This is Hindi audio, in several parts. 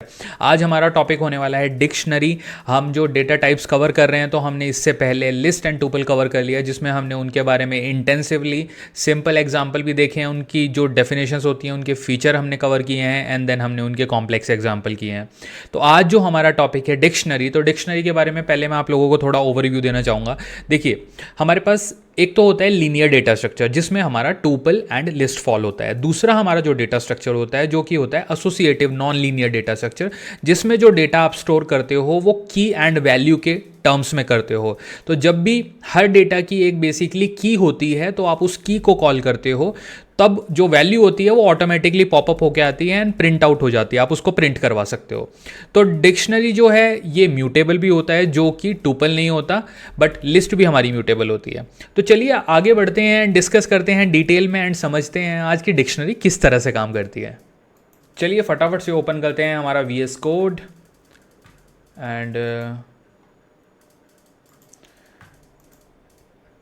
आज हमारा टॉपिक होने वाला है डिक्शनरी। हम जो डेटा टाइप्स कवर कर रहे हैं तो हमने इससे पहले लिस्ट एंड टुपल कवर कर लिया, जिसमें हमने उनके बारे में इंटेंसिवली सिंपल एग्जांपल भी देखे हैं, उनकी जो डेफिनेशंस होती हैं, उनके फीचर हमने कवर किए हैं एंड देन हमने उनके कॉम्प्लेक्स एग्जांपल किए हैं। तो आज जो हमारा टॉपिक है डिक्शनरी, तो डिक्शनरी के बारे में पहले मैं आप लोगों को थोड़ा ओवरव्यू देना चाहूँगा। देखिए, हमारे पास एक तो होता है लीनियर डेटा स्ट्रक्चर, जिसमें हमारा टुपल एंड लिस्ट फॉल होता है। दूसरा हमारा जो डेटा स्ट्रक्चर होता है जो कि होता है associative non linear data structure, जिसमें जो डेटा आप स्टोर करते हो वो की एंड वैल्यू के टर्म्स में करते हो। तो जब भी हर डेटा की एक बेसिकली की होती है तो आप उस की को कॉल करते हो, तब जो वैल्यू होती है वो ऑटोमेटिकली पॉपअप होकर आती है एंड प्रिंट आउट हो जाती है, आप उसको प्रिंट करवा सकते हो। तो डिक्शनरी जो है ये म्यूटेबल भी होता है, जो कि टुपल नहीं होता, बट लिस्ट भी हमारी म्यूटेबल होती है। तो चलिए आगे बढ़ते हैं, डिस्कस करते हैं डिटेल में एंड समझते हैं आज की डिक्शनरी किस तरह से काम करती है। चलिए फटाफट से ओपन करते हैं हमारा VS कोड एंड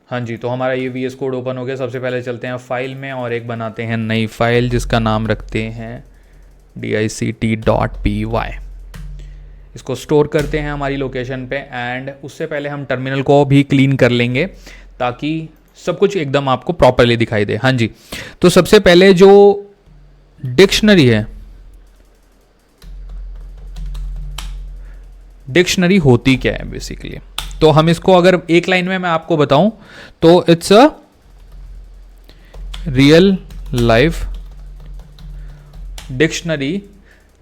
हाँ जी, तो हमारा ये VS कोड ओपन हो गया। सबसे पहले चलते हैं फाइल में और एक बनाते हैं नई फाइल जिसका नाम रखते हैं dict.py। इसको स्टोर करते हैं हमारी लोकेशन पे एंड उससे पहले हम टर्मिनल को भी क्लीन कर लेंगे ताकि सब कुछ एकदम आपको प्रॉपरली दिखाई दे। हाँ जी, तो सबसे पहले जो डिक्शनरी है, डिक्शनरी होती क्या है बेसिकली, तो हम इसको अगर एक लाइन में मैं आपको बताऊं तो it's a real life dictionary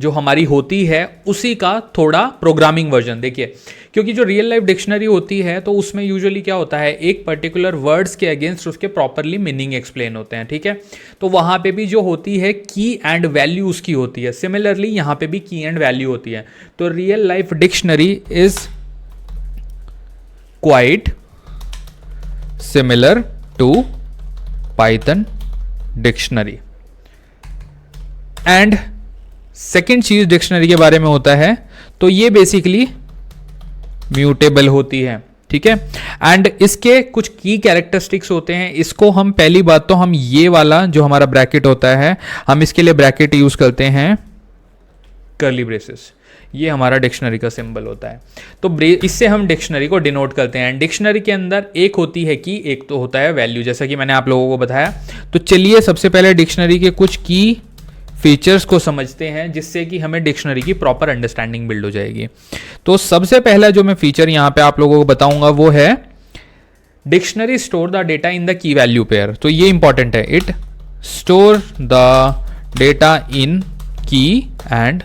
जो हमारी होती है उसी का थोड़ा प्रोग्रामिंग वर्जन। देखिए, क्योंकि जो रियल लाइफ डिक्शनरी होती है तो उसमें यूजुअली क्या होता है, एक पर्टिकुलर वर्ड्स के अगेंस्ट उसके प्रॉपरली मीनिंग एक्सप्लेन होते हैं, ठीक है। तो वहाँ पे भी जो होती है की एंड वैल्यू उसकी होती है। सिमिलरली यहाँ पे भी की एंड वैल्यू होती है। तो real life dictionary is quite similar to Python dictionary. And second चीज डिक्शनरी के बारे में होता है तो ये बेसिकली म्यूटेबल होती है, ठीक है। एंड इसके कुछ की कैरेक्टरिस्टिक्स होते हैं। इसको हम पहली बात तो हम ये वाला जो हमारा ब्रैकेट होता है, हम इसके लिए ब्रैकेट यूज करते हैं कर्ली ब्रेसेस। ये हमारा डिक्शनरी का सिंबल होता है। तो इससे हम डिक्शनरी को डिनोट करते हैं। डिक्शनरी के अंदर एक होती है की, एक तो होता है वैल्यू, जैसा कि मैंने आप लोगों को बताया। तो चलिए सबसे पहले डिक्शनरी के कुछ की फीचर्स को समझते हैं जिससे कि हमें डिक्शनरी की प्रॉपर अंडरस्टैंडिंग बिल्ड हो जाएगी। तो सबसे पहला जो मैं फीचर यहां पे आप लोगों को बताऊंगा वो है dictionary store the data in the key value pair. तो ये इंपॉर्टेंट है, इट स्टोर द डेटा इन की एंड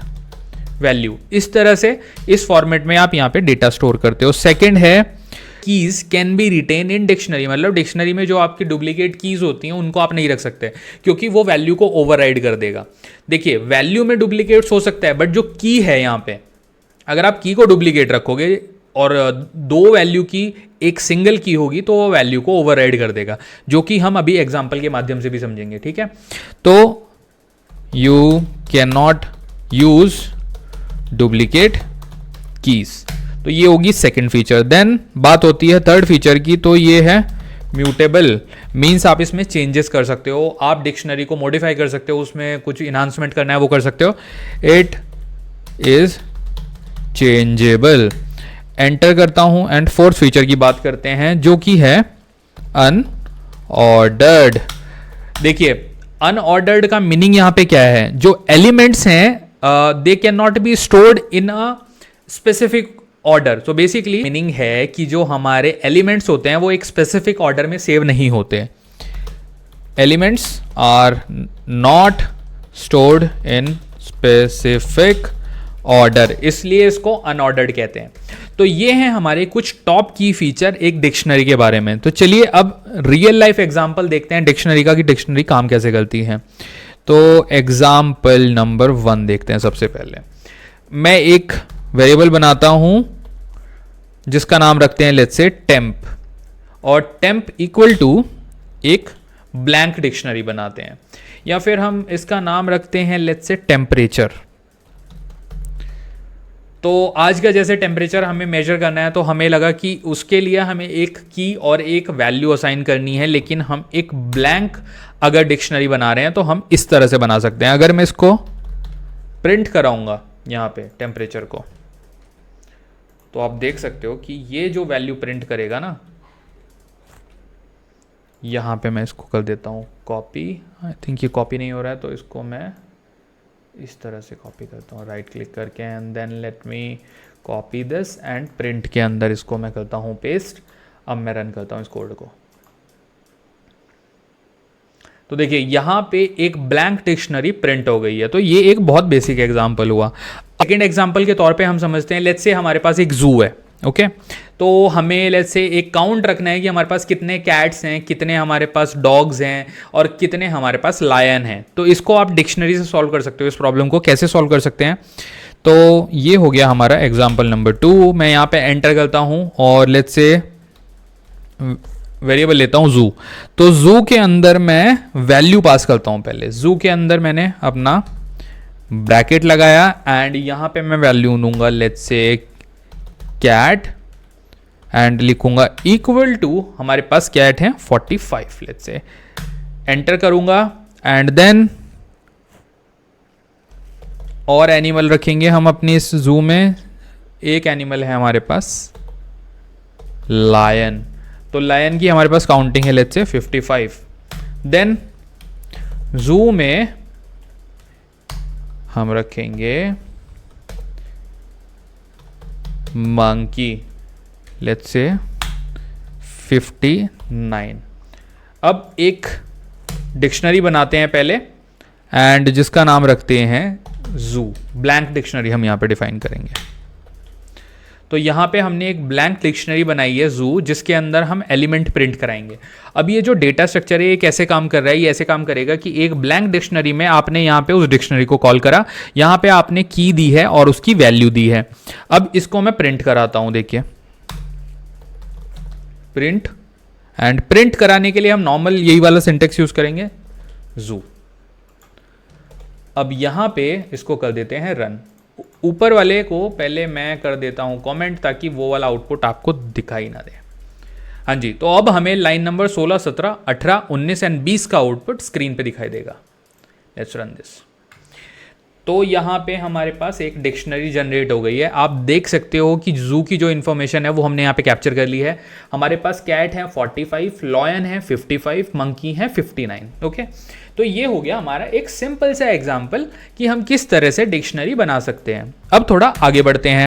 वैल्यू। इस तरह से इस फॉर्मेट में आप यहां पे डेटा स्टोर करते हो। सेकेंड है keys can be written in dictionary, मतलब डिक्शनरी में जो आपकी डुप्लीकेट कीज होती हैं उनको आप नहीं रख सकते क्योंकि वो वैल्यू को ओवरराइड कर देगा। देखिए, वैल्यू में डुप्लीकेट्स हो सकता है बट जो की है यहाँ पे, अगर आप की को डुप्लीकेट रखोगे और दो वैल्यू की एक सिंगल की होगी तो वो वैल्यू को ओवरराइड कर देगा, जो कि हम अभी एग्जाम्पल के माध्यम से भी समझेंगे, ठीक है। तो you can not use duplicate keys, तो ये होगी सेकंड फीचर। देन बात होती है थर्ड फीचर की, तो ये है म्यूटेबल। मींस आप इसमें चेंजेस कर सकते हो, आप डिक्शनरी को मॉडिफाई कर सकते हो, उसमें कुछ इन्हांसमेंट करना है वो कर सकते हो। It is changeable. एंटर करता हूं एंड फोर्थ फीचर की बात करते हैं जो कि है अनऑर्डर्ड। देखिए, अनऑर्डर्ड का मीनिंग यहां पे क्या है, जो एलिमेंट्स हैं they can not be stored in a specific order. तो बेसिकली मीनिंग है कि जो हमारे एलिमेंट्स होते हैं वो एक स्पेसिफिक ऑर्डर में सेव नहीं होते। Elements are not stored in specific order, इसलिए इसको अनऑर्डर्ड कहते हैं। तो ये हैं हमारे कुछ टॉप की फीचर एक डिक्शनरी के बारे में। तो चलिए अब रियल लाइफ एग्जांपल देखते हैं डिक्शनरी का कि डिक्शनरी काम कैसे करती है। तो एग्जाम्पल नंबर 1 देखते हैं। सबसे पहले मैं एक वेरिएबल बनाता हूं जिसका नाम रखते हैं लेट्स से टेम्प, और टेम्प इक्वल टू एक ब्लैंक डिक्शनरी बनाते हैं, या फिर हम इसका नाम रखते हैं लेट्स से टेम्परेचर। तो आज का जैसे टेम्परेचर हमें मेजर करना है तो हमें लगा कि उसके लिए हमें एक की और एक वैल्यू असाइन करनी है, लेकिन हम एक ब्लैंक अगर डिक्शनरी बना रहे हैं तो हम इस तरह से बना सकते हैं। अगर मैं इसको प्रिंट कराऊंगा यहाँ पे टेम्परेचर को, तो आप देख सकते हो कि ये जो वैल्यू प्रिंट करेगा ना, यहाँ पे मैं इसको कर देता हूँ कॉपी। आई थिंक ये कॉपी नहीं हो रहा है, तो इसको मैं इस तरह से कॉपी करता हूँ राइट क्लिक करके, and then let me copy this and print के अंदर इसको मैं करता हूँ पेस्ट। अब मैं रन करता हूँ इस कोड को, तो देखिए यहाँ पे एक ब्लैंक डिक्शनरी प्रिंट हो गई है। तो ये एक बहुत बेसिक एग्जांपल हुआ। सेकेंड एग्जांपल के तौर पे हम समझते हैं, लेट्स से हमारे पास एक जू है, ओके तो हमें लेट्स से एक काउंट रखना है कि हमारे पास कितने कैट्स हैं, कितने हमारे पास डॉग्स हैं और कितने हमारे पास लायन हैं। तो इसको आप डिक्शनरी से सॉल्व कर सकते हो। इस प्रॉब्लम को कैसे सॉल्व कर सकते हैं, तो ये हो गया हमारा एग्जाम्पल नंबर 2। मैं यहाँ पे एंटर करता हूँ और लेट्स से वेरिएबल लेता हूँ जू। तो जू के अंदर मैं वैल्यू पास करता हूँ। पहले जू के अंदर मैंने अपना ब्रैकेट लगाया एंड यहाँ पे मैं वैल्यू दूंगा लेट्स से कैट एंड लिखूंगा इक्वल टू, हमारे पास कैट है 45, लेट्स से एंटर करूंगा एंड देन और एनिमल रखेंगे हम अपनी इस जू में। एक एनिमल है हमारे पास लायन, तो लायन की हमारे पास काउंटिंग है लेट्स से 55। देन जू में हम रखेंगे मंकी, लेट्स से 59। अब एक डिक्शनरी बनाते हैं पहले एंड जिसका नाम रखते हैं जू। ब्लैंक डिक्शनरी हम यहाँ पे डिफाइन करेंगे। तो यहाँ पे हमने एक ब्लैंक डिक्शनरी बनाई है जू, जिसके अंदर हम एलिमेंट प्रिंट कराएंगे। अब ये जो डेटा स्ट्रक्चर है ये कैसे काम कर रहा है, ये ऐसे काम करेगा कि एक ब्लैंक डिक्शनरी में आपने यहाँ पे उस डिक्शनरी को कॉल करा, यहाँ पे आपने की दी है और उसकी वैल्यू दी है। अब इसको मैं प्रिंट कराता हूँ, देखिए प्रिंट, एंड प्रिंट कराने के लिए हम नॉर्मल यही वाला सिंटेक्स यूज करेंगे जू। अब यहाँ पे इसको कर देते हैं रन। ऊपर वाले को पहले मैं कर देता हूं कमेंट, ताकि वो वाला आउटपुट आपको दिखाई ना दे। हाँ जी, तो अब हमें लाइन नंबर 16, 17, 18, 19 एंड 20 का आउटपुट स्क्रीन पे दिखाई देगा। Let's run this. तो यहाँ पे हमारे पास एक डिक्शनरी जनरेट हो गई है। आप देख सकते हो कि जू की जो इन्फॉर्मेशन है वो हमने यहाँ पे कैप्चर कर ली है। हमारे पास कैट है 45, लॉयन है 55, मंकी है 59। ओके, तो ये हो गया हमारा एक सिंपल सा एग्जाम्पल कि हम किस तरह से डिक्शनरी बना सकते हैं। अब थोड़ा आगे बढ़ते हैं।